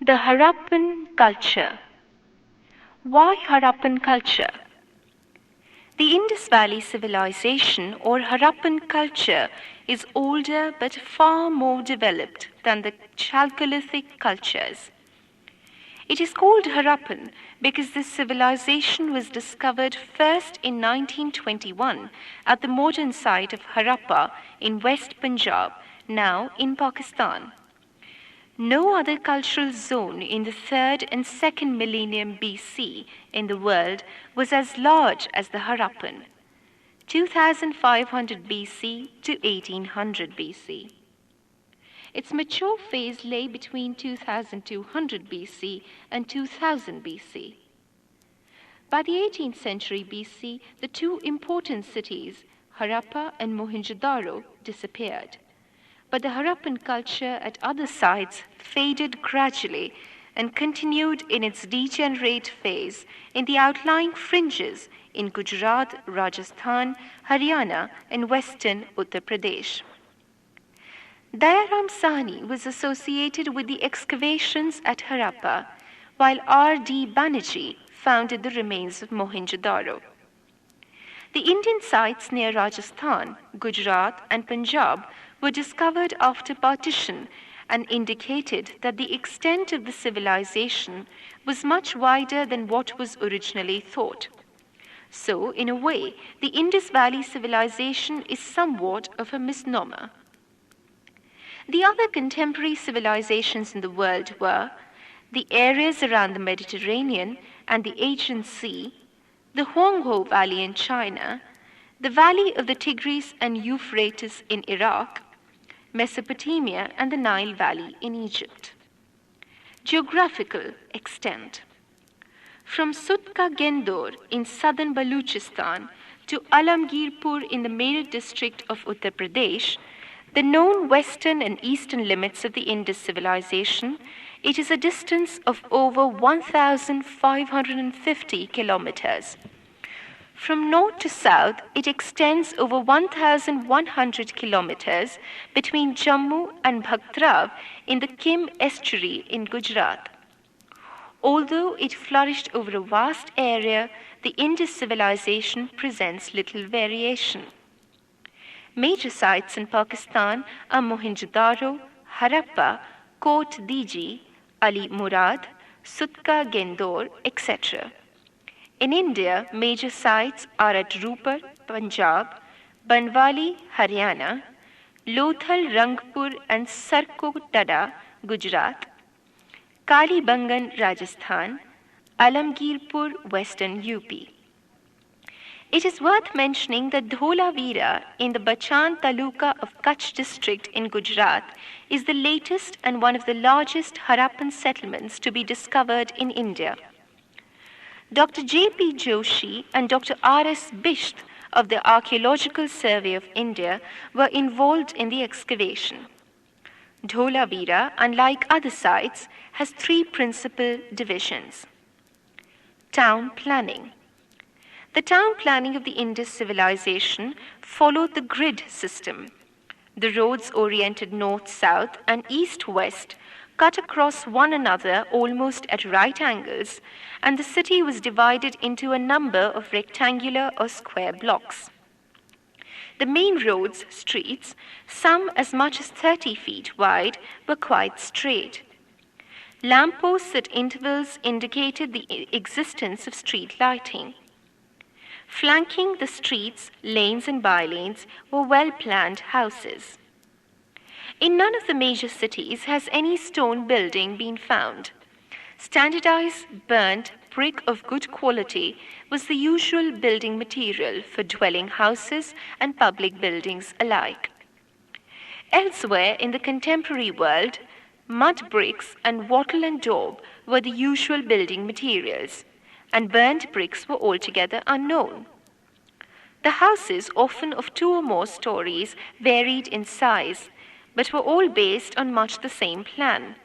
The Harappan culture. Why Harappan culture? The Indus Valley Civilization or Harappan culture is older but far more developed than the Chalcolithic cultures. It is called Harappan because this civilization was discovered first in 1921 at the modern site of Harappa in West Punjab, now in Pakistan. No other cultural zone in the 3rd and 2nd millennium BC in the world was as large as the Harappan, 2500 BC to 1800 BC. Its mature phase lay between 2200 BC and 2000 BC. By the 18th century BC, the two important cities, Harappa and Mohenjo-daro, disappeared. But the Harappan culture at other sites faded gradually and continued in its degenerate phase in the outlying fringes in Gujarat, Rajasthan, Haryana, and western Uttar Pradesh. Dayaram Sahni was associated with the excavations at Harappa, while R.D. Banerjee founded the remains of Mohenjo-daro. The Indian sites near Rajasthan, Gujarat, and Punjab were discovered after partition and indicated that the extent of the civilization was much wider than what was originally thought. So, in a way, the Indus Valley Civilization is somewhat of a misnomer. The other contemporary civilizations in the world were the areas around the Mediterranean and the Aegean Sea, the Huanghe Valley in China, the valley of the Tigris and Euphrates in Iraq, Mesopotamia, and the Nile Valley in Egypt. Geographical extent. From Sutka Gendor in southern Baluchistan to Alamgirpur in the Meerut district of Uttar Pradesh, the known western and eastern limits of the Indus civilization, it is a distance of over 1,550 kilometers. From north to south, it extends over 1,100 kilometers between Jammu and Bhaktrav in the Kim estuary in Gujarat. Although it flourished over a vast area, the Indus civilization presents little variation. Major sites in Pakistan are Mohenjo-daro, Harappa, Kot Diji, Ali Murad, Sutka Gendor, etc. In India, major sites are at Rupar, Punjab, Banwali, Haryana, Lothal, Rangpur, and Sarkodada, Gujarat, Kalibangan, Rajasthan, Alamgirpur, Western UP. It is worth mentioning that Dholavira in the Bachan Taluka of Kutch district in Gujarat is the latest and one of the largest Harappan settlements to be discovered in India. Dr. J.P. Joshi and Dr. R.S. Bisht of the Archaeological Survey of India were involved in the excavation. Dholavira, unlike other sites, has three principal divisions. Town planning. The town planning of the Indus civilization followed the grid system. The roads oriented north-south and east-west cut across one another almost at right angles, and the city was divided into a number of rectangular or square blocks. The main roads, streets, some as much as 30 feet wide, were quite straight. Lampposts at intervals indicated the existence of street lighting. Flanking the streets, lanes and bylanes were well-planned houses. In none of the major cities has any stone building been found. Standardized burnt brick of good quality was the usual building material for dwelling houses and public buildings alike. Elsewhere in the contemporary world, mud bricks and wattle and daub were the usual building materials, and burnt bricks were altogether unknown. The houses, often of 2 or more stories, varied in size, but were all based on much the same plan,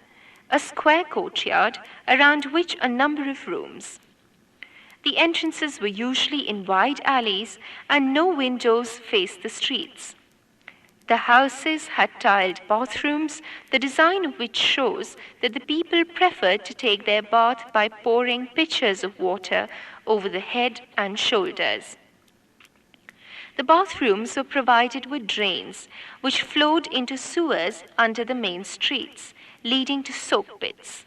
a square courtyard around which a number of rooms. The entrances were usually in wide alleys and no windows faced the streets. The houses had tiled bathrooms, the design of which shows that the people preferred to take their bath by pouring pitchers of water over the head and shoulders. The bathrooms were provided with drains, which flowed into sewers under the main streets, leading to soak pits.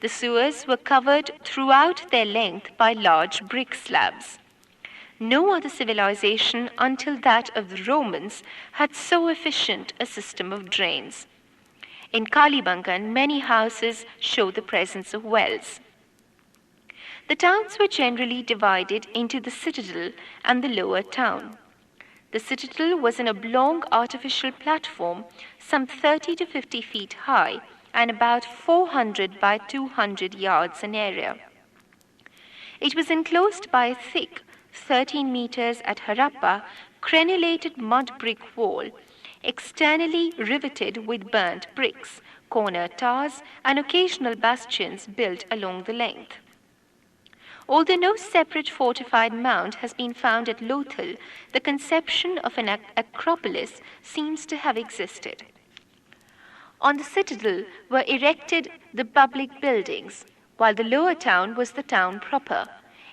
The sewers were covered throughout their length by large brick slabs. No other civilization until that of the Romans had so efficient a system of drains. In Kalibangan, many houses show the presence of wells. The towns were generally divided into the citadel and the lower town. The citadel was an oblong artificial platform some 30 to 50 feet high and about 400 by 200 yards in area. It was enclosed by a thick, 13 meters at Harappa, crenellated mud brick wall, externally riveted with burnt bricks, corner towers, and occasional bastions built along the length. Although no separate fortified mound has been found at Lothal, the conception of an acropolis seems to have existed. On the citadel were erected the public buildings, while the lower town was the town proper,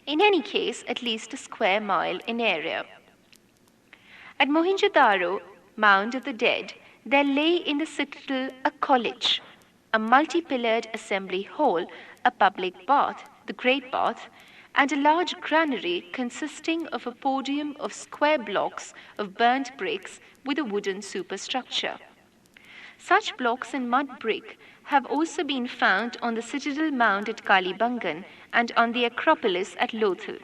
in any case at least a square mile in area. At Mohenjo-daro, Mound of the Dead, there lay in the citadel a college, a multi-pillared assembly hall, a public bath, the Great Bath, and a large granary consisting of a podium of square blocks of burnt bricks with a wooden superstructure. Such blocks in mud brick have also been found on the citadel mound at Kalibangan and on the Acropolis at Lothal.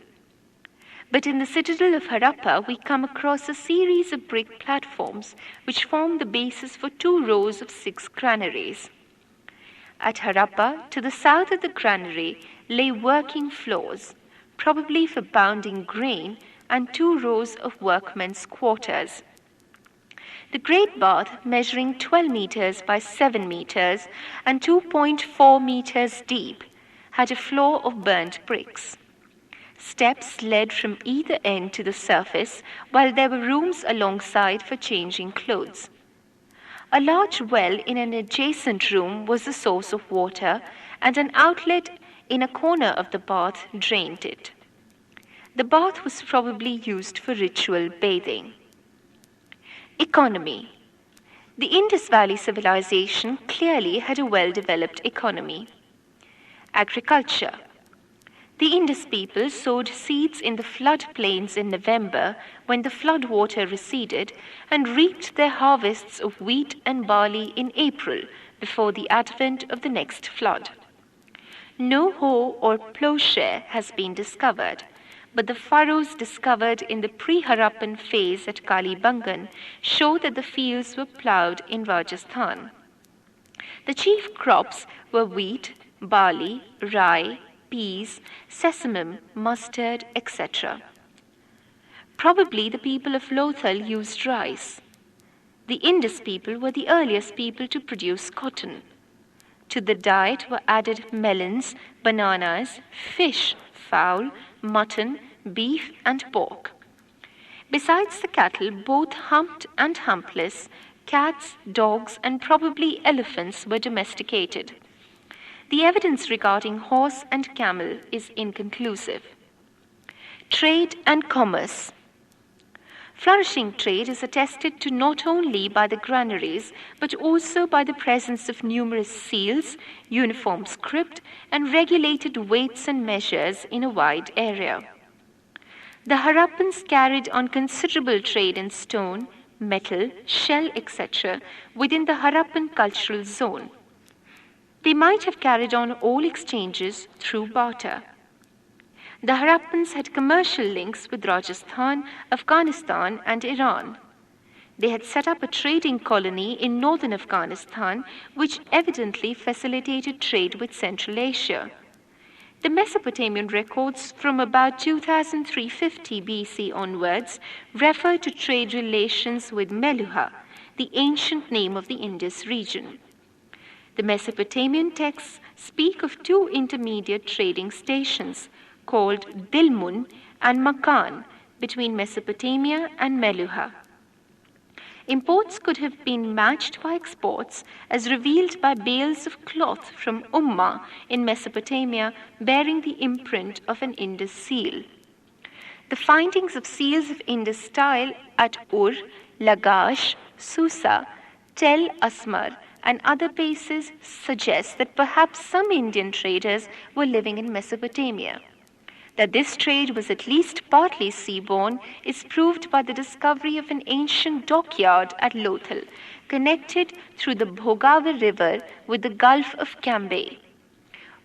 But in the citadel of Harappa, we come across a series of brick platforms which form the basis for 2 rows of 6 granaries. At Harappa, to the south of the granary, lay working floors, probably for pounding grain, and 2 rows of workmen's quarters. The Great Bath, measuring 12 meters by 7 meters and 2.4 meters deep, had a floor of burnt bricks. Steps led from either end to the surface, while there were rooms alongside for changing clothes. A large well in an adjacent room was the source of water, and an outlet in a corner of the bath drained it. The bath was probably used for ritual bathing. Economy. The Indus Valley Civilization clearly had a well-developed economy. Agriculture. The Indus people sowed seeds in the flood plains in November when the flood water receded and reaped their harvests of wheat and barley in April before the advent of the next flood. No hoe or plowshare has been discovered, but the furrows discovered in the pre-Harappan phase at Kalibangan show that the fields were ploughed in Rajasthan. The chief crops were wheat, barley, rye, peas, sesamum, mustard, etc. Probably the people of Lothal used rice. The Indus people were the earliest people to produce cotton. To the diet were added melons, bananas, fish, fowl, mutton, beef, and pork. Besides the cattle, both humped and humpless, cats, dogs, and probably elephants were domesticated. The evidence regarding horse and camel is inconclusive. Trade and commerce. Flourishing trade is attested to not only by the granaries, but also by the presence of numerous seals, uniform script, and regulated weights and measures in a wide area. The Harappans carried on considerable trade in stone, metal, shell, etc. within the Harappan cultural zone. They might have carried on all exchanges through barter. The Harappans had commercial links with Rajasthan, Afghanistan, and Iran. They had set up a trading colony in northern Afghanistan, which evidently facilitated trade with Central Asia. The Mesopotamian records from about 2350 BC onwards refer to trade relations with Meluha, the ancient name of the Indus region. The Mesopotamian texts speak of 2 intermediate trading stations called Dilmun and Makan between Mesopotamia and Meluha. Imports could have been matched by exports, as revealed by bales of cloth from Umma in Mesopotamia bearing the imprint of an Indus seal. The findings of seals of Indus style at Ur, Lagash, Susa, Tel Asmar, and other places suggest that perhaps some Indian traders were living in Mesopotamia. That this trade was at least partly seaborne is proved by the discovery of an ancient dockyard at Lothal, connected through the Bhogava River with the Gulf of Cambay.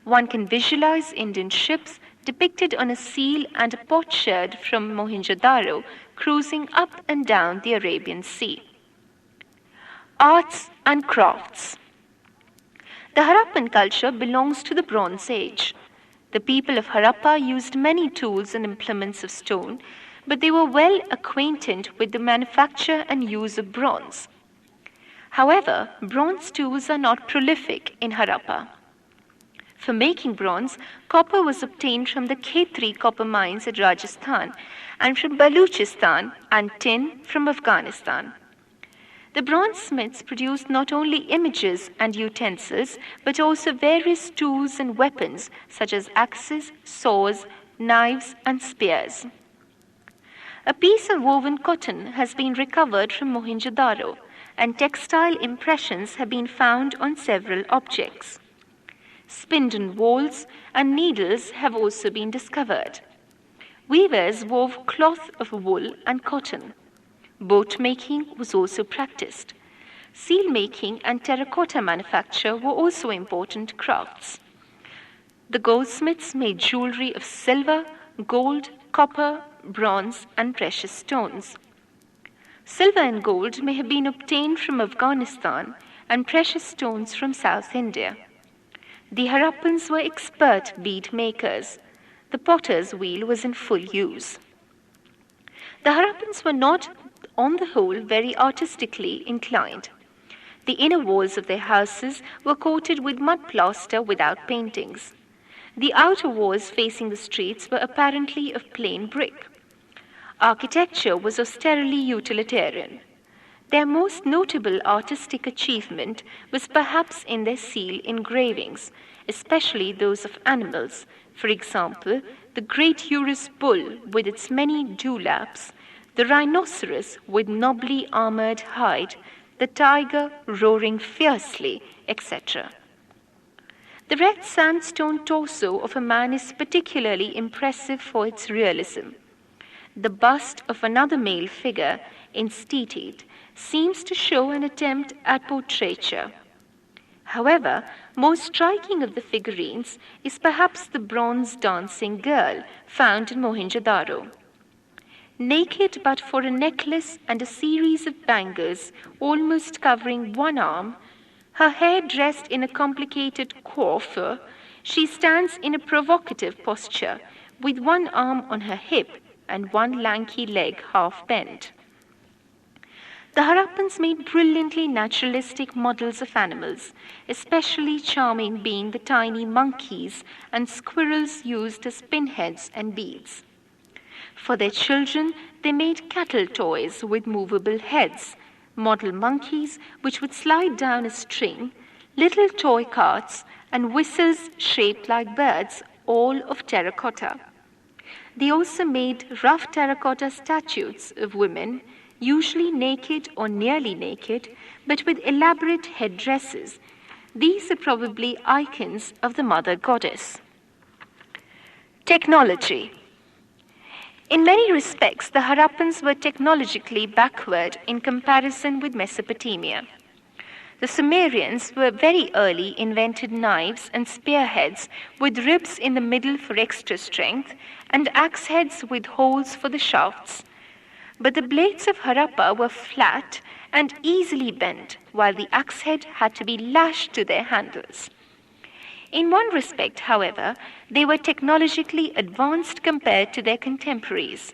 One can visualize Indian ships depicted on a seal and a potsherd from Mohenjo-daro cruising up and down the Arabian Sea. Arts and crafts. The Harappan culture belongs to the Bronze Age. The people of Harappa used many tools and implements of stone, but they were well acquainted with the manufacture and use of bronze. However, bronze tools are not prolific in Harappa. For making bronze, copper was obtained from the Khetri copper mines at Rajasthan and from Baluchistan, and tin from Afghanistan. The bronze smiths produced not only images and utensils, but also various tools and weapons such as axes, saws, knives, and spears. A piece of woven cotton has been recovered from Mohenjo-daro, and textile impressions have been found on several objects. Spindle whorls and needles have also been discovered. Weavers wove cloth of wool and cotton. Boat making was also practiced. Seal making and terracotta manufacture were also important crafts. The goldsmiths made jewelry of silver, gold, copper, bronze, and precious stones. Silver and gold may have been obtained from Afghanistan and precious stones from South India. The Harappans were expert bead makers. The potter's wheel was in full use. The Harappans were not, on the whole, very artistically inclined. The inner walls of their houses were coated with mud plaster without paintings. The outer walls facing the streets were apparently of plain brick. Architecture was austerely utilitarian. Their most notable artistic achievement was perhaps in their seal engravings, especially those of animals. For example, the great urus bull with its many dewlaps, the rhinoceros with nobly armored hide, the tiger roaring fiercely, etc. The red sandstone torso of a man is particularly impressive for its realism. The bust of another male figure, instated, seems to show an attempt at portraiture. However, most striking of the figurines is perhaps the bronze dancing girl found in Mohenjo-daro. Naked but for a necklace and a series of bangles almost covering one arm, her hair dressed in a complicated coiffure, she stands in a provocative posture with one arm on her hip and one lanky leg half bent. The Harappans made brilliantly naturalistic models of animals, especially charming being the tiny monkeys and squirrels used as pinheads and beads. For their children, they made cattle toys with movable heads, model monkeys which would slide down a string, little toy carts, and whistles shaped like birds, all of terracotta. They also made rough terracotta statues of women, usually naked or nearly naked, but with elaborate headdresses. These are probably icons of the mother goddess. Technology. In many respects, the Harappans were technologically backward in comparison with Mesopotamia. The Sumerians were very early invented knives and spearheads with ribs in the middle for extra strength and axe heads with holes for the shafts. But the blades of Harappa were flat and easily bent, while the axe head had to be lashed to their handles. In one respect, however, they were technologically advanced compared to their contemporaries.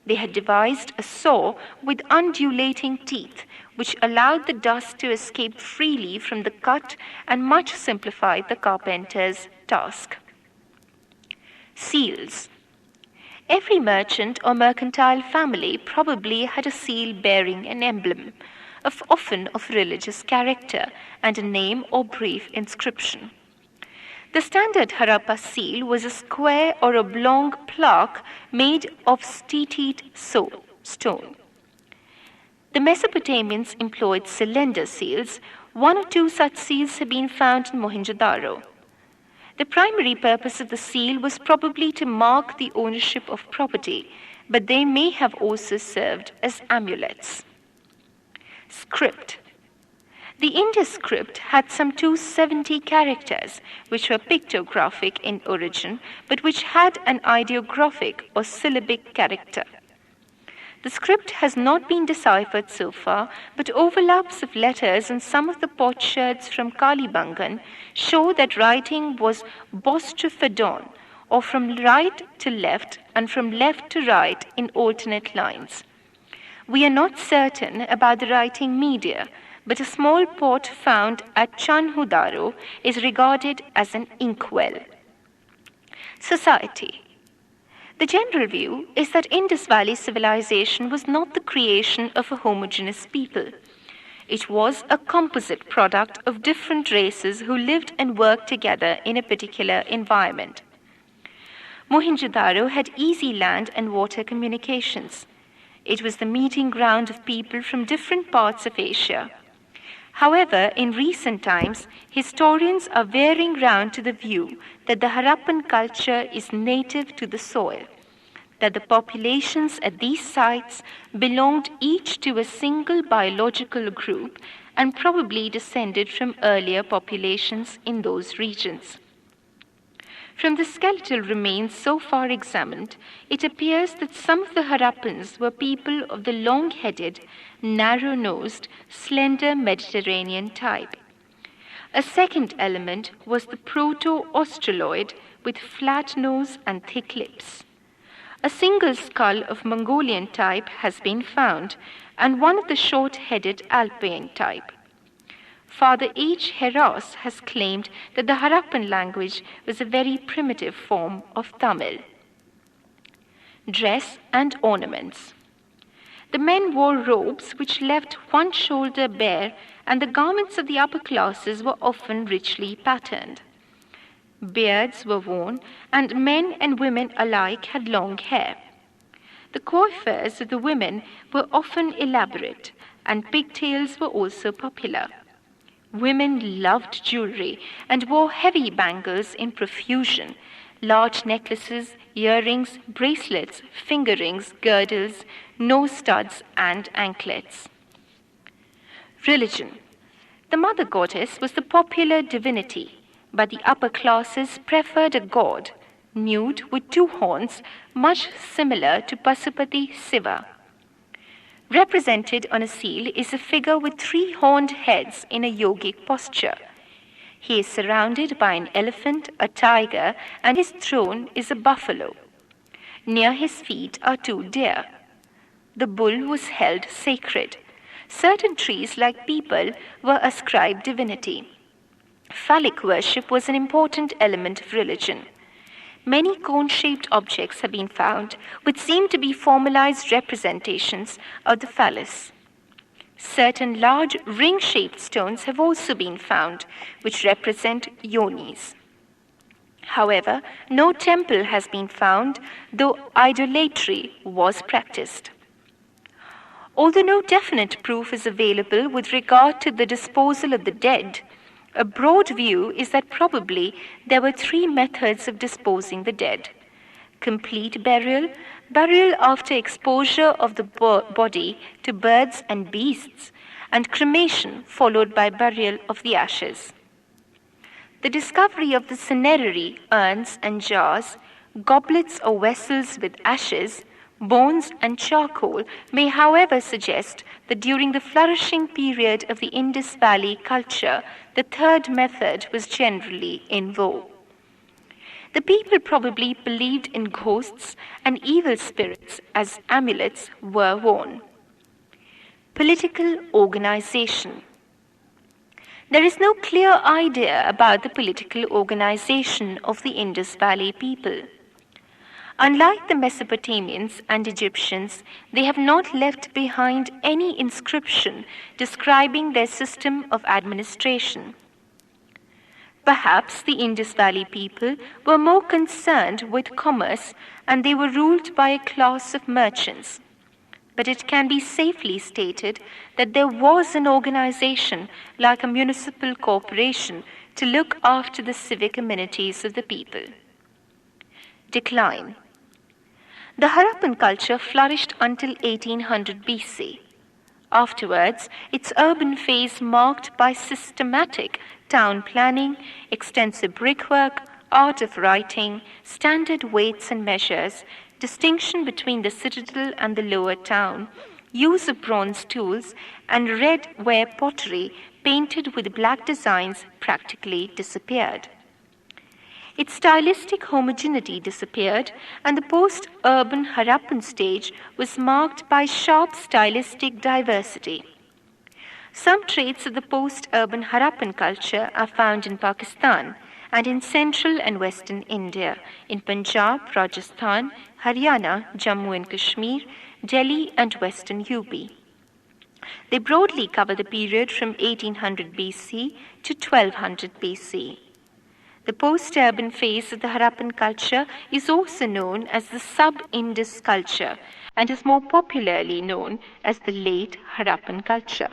They had devised a saw with undulating teeth, which allowed the dust to escape freely from the cut and much simplified the carpenter's task. Seals. Every merchant or mercantile family probably had a seal bearing an emblem, often of religious character, and a name or brief inscription. The standard Harappa seal was a square or oblong plaque made of steated stone. The Mesopotamians employed cylinder seals. One or two such seals have been found in Mohenjo-daro. The primary purpose of the seal was probably to mark the ownership of property, but they may have also served as amulets. Script. The Indus script had some 270 characters, which were pictographic in origin, but which had an ideographic or syllabic character. The script has not been deciphered so far, but overlaps of letters and some of the potsherds from Kalibangan show that writing was bostrophodon, or from right to left and from left to right in alternate lines. We are not certain about the writing media, but a small pot found at Chanhudaro is regarded as an inkwell. Society. The general view is that Indus Valley Civilization was not the creation of a homogeneous people. It was a composite product of different races who lived and worked together in a particular environment. Mohenjo-daro had easy land and water communications. It was the meeting ground of people from different parts of Asia. However, in recent times, historians are veering round to the view that the Harappan culture is native to the soil, that the populations at these sites belonged each to a single biological group and probably descended from earlier populations in those regions. From the skeletal remains so far examined, it appears that some of the Harappans were people of the long-headed, narrow-nosed, slender Mediterranean type. A second element was the proto-australoid with flat nose and thick lips. A single skull of Mongolian type has been found, and one of the short-headed Alpine type. Father H. Heras has claimed that the Harappan language was a very primitive form of Tamil. Dress and ornaments. The men wore robes which left one shoulder bare, and the garments of the upper classes were often richly patterned. Beards were worn, and men and women alike had long hair. The coiffures of the women were often elaborate, and pigtails were also popular. Women loved jewelry and wore heavy bangles in profusion, large necklaces, earrings, bracelets, finger rings, girdles, nose studs, and anklets. Religion. The mother goddess was the popular divinity, but the upper classes preferred a god, nude with two horns, much similar to Pasupati Siva. Represented on a seal is a figure with three horned heads in a yogic posture. He is surrounded by an elephant, a tiger, and his throne is a buffalo. Near his feet are two deer. The bull was held sacred. Certain trees, like people, were ascribed divinity. Phallic worship was an important element of religion. Many cone-shaped objects have been found, which seem to be formalized representations of the phallus. Certain large ring-shaped stones have also been found, which represent yonis. However, no temple has been found, though idolatry was practiced. Although no definite proof is available with regard to the disposal of the dead, a broad view is that probably there were three methods of disposing the dead: complete burial, burial after exposure of the body to birds and beasts, and cremation followed by burial of the ashes. The discovery of the cinerary, urns and jars, goblets or vessels with ashes, bones and charcoal may however suggest that during the flourishing period of the Indus Valley culture, the third method was generally in vogue. The people probably believed in ghosts and evil spirits, as amulets were worn. Political organization. There is no clear idea about the political organization of the Indus Valley people. Unlike the Mesopotamians and Egyptians, they have not left behind any inscription describing their system of administration. Perhaps the Indus Valley people were more concerned with commerce and they were ruled by a class of merchants. But it can be safely stated that there was an organization like a municipal corporation to look after the civic amenities of the people. Decline. The Harappan culture flourished until 1800 BC. Afterwards, its urban phase marked by systematic town planning, extensive brickwork, art of writing, standard weights and measures, distinction between the citadel and the lower town, use of bronze tools, and red ware pottery painted with black designs practically disappeared. Its stylistic homogeneity disappeared, and the post-urban Harappan stage was marked by sharp stylistic diversity. Some traits of the post-urban Harappan culture are found in Pakistan and in central and western India, in Punjab, Rajasthan, Haryana, Jammu and Kashmir, Delhi, and western UP. They broadly cover the period from 1800 BC to 1200 BC. The post-urban phase of the Harappan culture is also known as the sub-Indus culture and is more popularly known as the late Harappan culture.